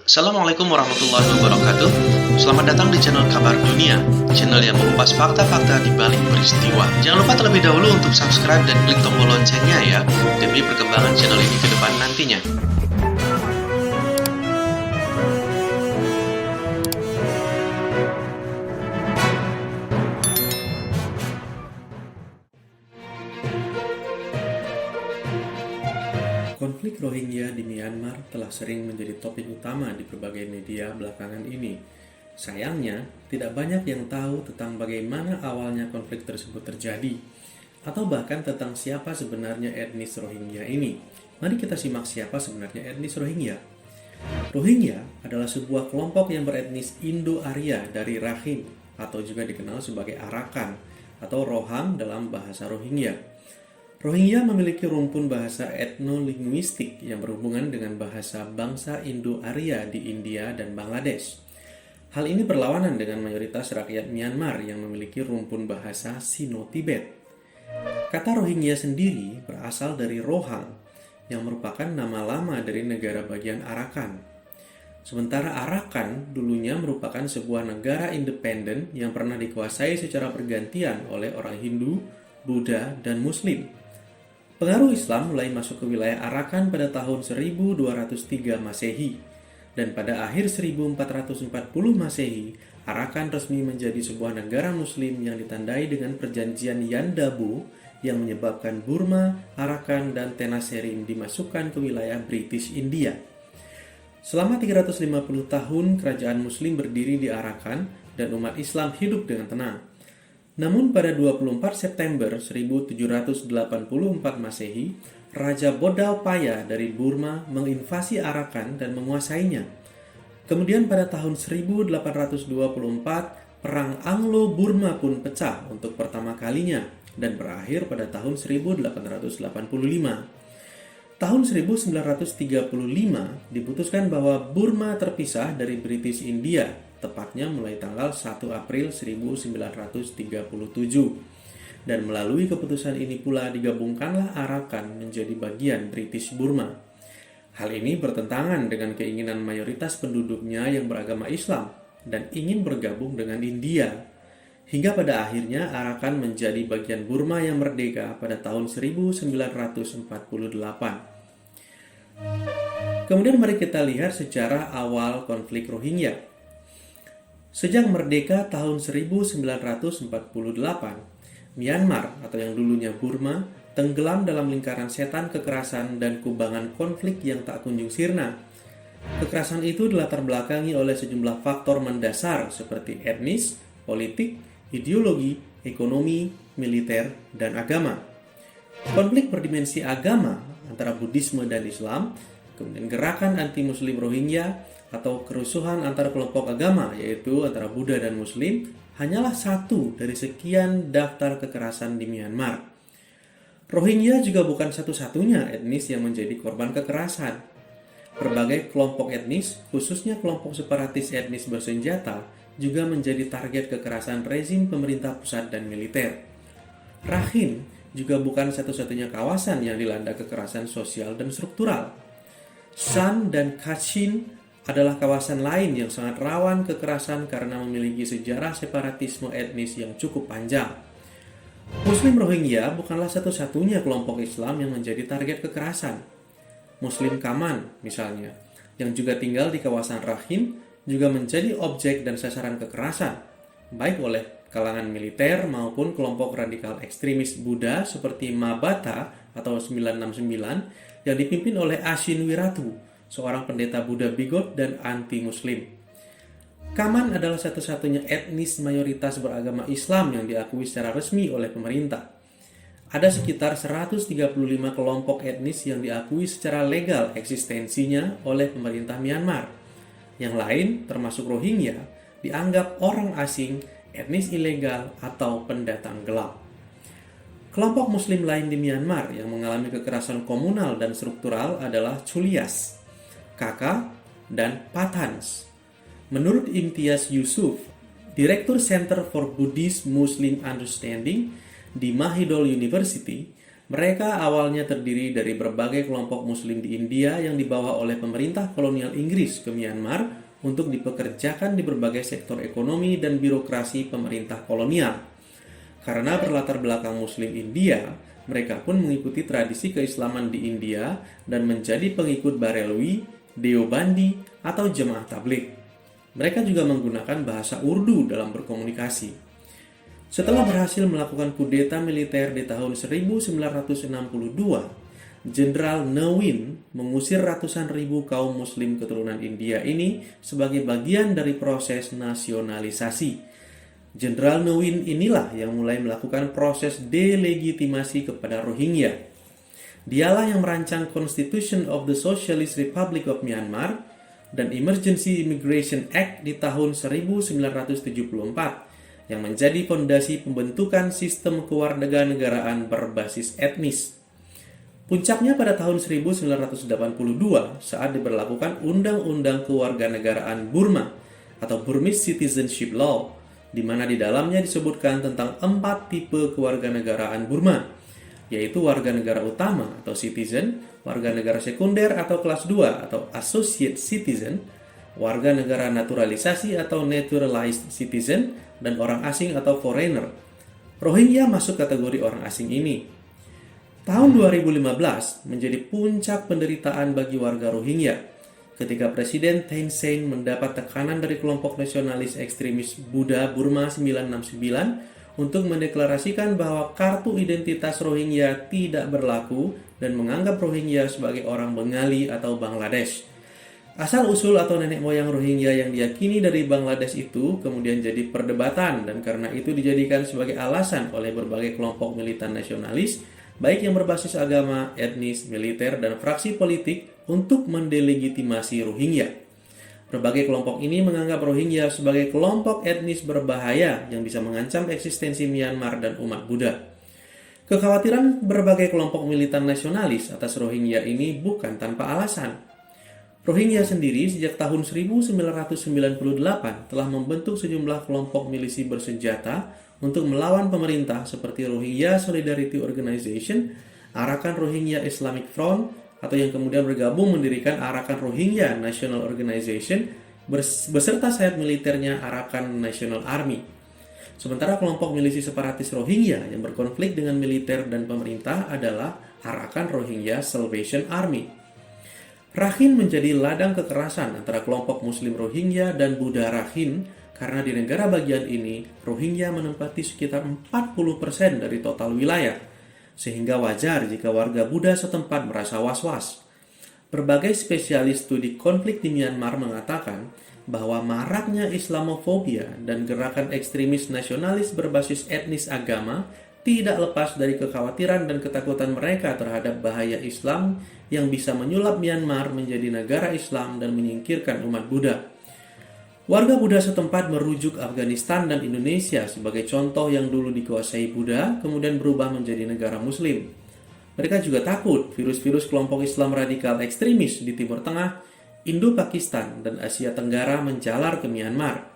Assalamualaikum warahmatullahi wabarakatuh. Selamat datang di channel Kabar Dunia, channel yang mengupas fakta-fakta di balik peristiwa. Jangan lupa terlebih dahulu untuk subscribe dan klik tombol loncengnya ya, demi perkembangan channel ini ke depan nantinya. Konflik Rohingya di Myanmar telah sering menjadi topik utama di berbagai media belakangan ini. Sayangnya, tidak banyak yang tahu tentang bagaimana awalnya konflik tersebut terjadi, atau bahkan tentang siapa sebenarnya etnis Rohingya ini. Mari kita simak siapa sebenarnya etnis Rohingya. Rohingya adalah sebuah kelompok yang beretnis Indo-Arya dari Rakhine, atau juga dikenal sebagai Arakan, atau Rohang dalam bahasa Rohingya. Rohingya memiliki rumpun bahasa etnolinguistik yang berhubungan dengan bahasa bangsa Indo-Arya di India dan Bangladesh. Hal ini berlawanan dengan mayoritas rakyat Myanmar yang memiliki rumpun bahasa Sino-Tibet. Kata Rohingya sendiri berasal dari Rohang, yang merupakan nama lama dari negara bagian Arakan. Sementara Arakan dulunya merupakan sebuah negara independen yang pernah dikuasai secara bergantian oleh orang Hindu, Buddha, dan Muslim. Pengaruh Islam mulai masuk ke wilayah Arakan pada tahun 1203 Masehi, dan pada akhir 1440 Masehi, Arakan resmi menjadi sebuah negara Muslim yang ditandai dengan perjanjian Yandabo yang menyebabkan Burma, Arakan, dan Tenasserim dimasukkan ke wilayah British India. Selama 350 tahun, kerajaan Muslim berdiri di Arakan dan umat Islam hidup dengan tenang. Namun pada 24 September 1784 Masehi, Raja Bodawpaya dari Burma menginvasi Arakan dan menguasainya. Kemudian pada tahun 1824, Perang Anglo-Burma pun pecah untuk pertama kalinya dan berakhir pada tahun 1885. Tahun 1935 diputuskan bahwa Burma terpisah dari British India, tepatnya mulai tanggal 1 April 1937. Dan melalui keputusan ini pula digabungkanlah Arakan menjadi bagian British Burma. Hal ini bertentangan dengan keinginan mayoritas penduduknya yang beragama Islam dan ingin bergabung dengan India. Hingga pada akhirnya Arakan menjadi bagian Burma yang merdeka pada tahun 1948. Kemudian mari kita lihat sejarah awal konflik Rohingya. Sejak merdeka tahun 1948, Myanmar atau yang dulunya Burma tenggelam dalam lingkaran setan kekerasan dan kubangan konflik yang tak kunjung sirna. Kekerasan itu dilatar belakangi oleh sejumlah faktor mendasar seperti etnis, politik, ideologi, ekonomi, militer, dan agama. Konflik berdimensi agama antara Buddhisme dan Islam, kemudian gerakan anti-Muslim Rohingya, atau kerusuhan antar kelompok agama yaitu antara Buddha dan Muslim hanyalah satu dari sekian daftar kekerasan di Myanmar. Rohingya juga bukan satu-satunya etnis yang menjadi korban kekerasan. Berbagai kelompok etnis, khususnya kelompok separatis etnis bersenjata, juga menjadi target kekerasan rezim pemerintah pusat dan militer. Rakhine juga bukan satu-satunya kawasan yang dilanda kekerasan sosial dan struktural. Shan dan Kachin adalah kawasan lain yang sangat rawan kekerasan karena memiliki sejarah separatisme etnis yang cukup panjang. Muslim Rohingya bukanlah satu-satunya kelompok Islam yang menjadi target kekerasan. Muslim Kaman, misalnya, yang juga tinggal di kawasan Rakhine, juga menjadi objek dan sasaran kekerasan, baik oleh kalangan militer maupun kelompok radikal ekstremis Buddha seperti Mabata atau 969 yang dipimpin oleh Ashin Wiratu, seorang pendeta Buddha bigot dan anti-Muslim. Kaman adalah satu-satunya etnis mayoritas beragama Islam yang diakui secara resmi oleh pemerintah. Ada sekitar 135 kelompok etnis yang diakui secara legal eksistensinya oleh pemerintah Myanmar. Yang lain, termasuk Rohingya, dianggap orang asing, etnis ilegal, atau pendatang gelap. Kelompok Muslim lain di Myanmar yang mengalami kekerasan komunal dan struktural adalah Chulias, Kaka, dan Pathans. Menurut Imtiaz Yusuf, Direktur Center for Buddhist Muslim Understanding di Mahidol University, Mereka awalnya terdiri dari berbagai kelompok Muslim di India yang dibawa oleh pemerintah kolonial Inggris ke Myanmar untuk dipekerjakan di berbagai sektor ekonomi dan birokrasi pemerintah kolonial. Karena berlatar belakang Muslim India, mereka pun mengikuti tradisi keislaman di India dan menjadi pengikut Barelwi, Deobandi, atau Jemaah Tabligh. Mereka juga menggunakan bahasa Urdu dalam berkomunikasi. Setelah berhasil melakukan kudeta militer di tahun 1962, Jenderal Nevin mengusir ratusan ribu kaum Muslim keturunan India ini sebagai bagian dari proses nasionalisasi. Jenderal Nevin inilah yang mulai melakukan proses delegitimasi kepada Rohingya. Dialah yang merancang Constitution of the Socialist Republic of Myanmar dan Emergency Immigration Act di tahun 1974 yang menjadi fondasi pembentukan sistem kewarganegaraan berbasis etnis. Puncaknya pada tahun 1982 saat diberlakukan Undang-Undang Kewarganegaraan Burma atau Burmese Citizenship Law, di mana di dalamnya disebutkan tentang 4 tipe kewarganegaraan Burma, yaitu warga negara utama atau citizen, warga negara sekunder atau kelas 2 atau associate citizen, warga negara naturalisasi atau naturalized citizen, dan orang asing atau foreigner. Rohingya masuk kategori orang asing ini. Tahun 2015 menjadi puncak penderitaan bagi warga Rohingya ketika Presiden Thein Sein mendapat tekanan dari kelompok nasionalis ekstremis Buddha Burma 969 untuk mendeklarasikan bahwa kartu identitas Rohingya tidak berlaku dan menganggap Rohingya sebagai orang Bengali atau Bangladesh. Asal-usul atau nenek moyang Rohingya yang diyakini dari Bangladesh itu kemudian jadi perdebatan dan karena itu dijadikan sebagai alasan oleh berbagai kelompok militan nasionalis, baik yang berbasis agama, etnis, militer, dan fraksi politik untuk mendelegitimasi Rohingya. Berbagai kelompok ini menganggap Rohingya sebagai kelompok etnis berbahaya yang bisa mengancam eksistensi Myanmar dan umat Buddha. Kekhawatiran berbagai kelompok militan nasionalis atas Rohingya ini bukan tanpa alasan. Rohingya sendiri sejak tahun 1998 telah membentuk sejumlah kelompok milisi bersenjata untuk melawan pemerintah seperti Rohingya Solidarity Organization, Arakan Rohingya Islamic Front, atau yang kemudian bergabung mendirikan Arakan Rohingya National Organization beserta sayap militernya Arakan National Army. Sementara kelompok milisi separatis Rohingya yang berkonflik dengan militer dan pemerintah adalah Arakan Rohingya Salvation Army. Rakhine menjadi ladang kekerasan antara kelompok Muslim Rohingya dan Buddha Rakhine karena di negara bagian ini Rohingya menempati sekitar 40% dari total wilayah, sehingga wajar jika warga Buddha setempat merasa was-was. Berbagai spesialis studi konflik di Myanmar mengatakan bahwa maraknya Islamofobia dan gerakan ekstremis nasionalis berbasis etnis agama tidak lepas dari kekhawatiran dan ketakutan mereka terhadap bahaya Islam yang bisa menyulap Myanmar menjadi negara Islam dan menyingkirkan umat Buddha. Warga Buddha setempat merujuk Afghanistan dan Indonesia sebagai contoh yang dulu dikuasai Buddha, kemudian berubah menjadi negara Muslim. Mereka juga takut virus-virus kelompok Islam radikal ekstremis di Timur Tengah, Indo-Pakistan, dan Asia Tenggara menjalar ke Myanmar.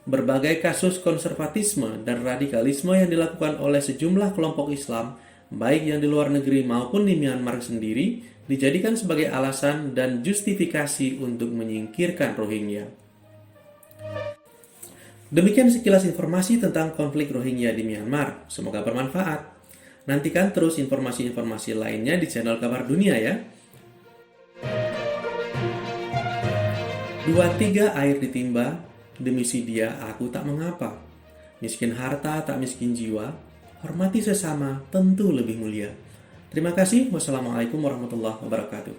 Berbagai kasus konservatisme dan radikalisme yang dilakukan oleh sejumlah kelompok Islam, baik yang di luar negeri maupun di Myanmar sendiri, dijadikan sebagai alasan dan justifikasi untuk menyingkirkan Rohingya. Demikian sekilas informasi tentang konflik Rohingya di Myanmar. Semoga bermanfaat. Nantikan terus informasi-informasi lainnya di channel Kabar Dunia ya. 23 air ditimba, demi si dia aku tak mengapa. Miskin harta tak miskin jiwa, hormati sesama tentu lebih mulia. Terima kasih. Wassalamualaikum warahmatullahi wabarakatuh.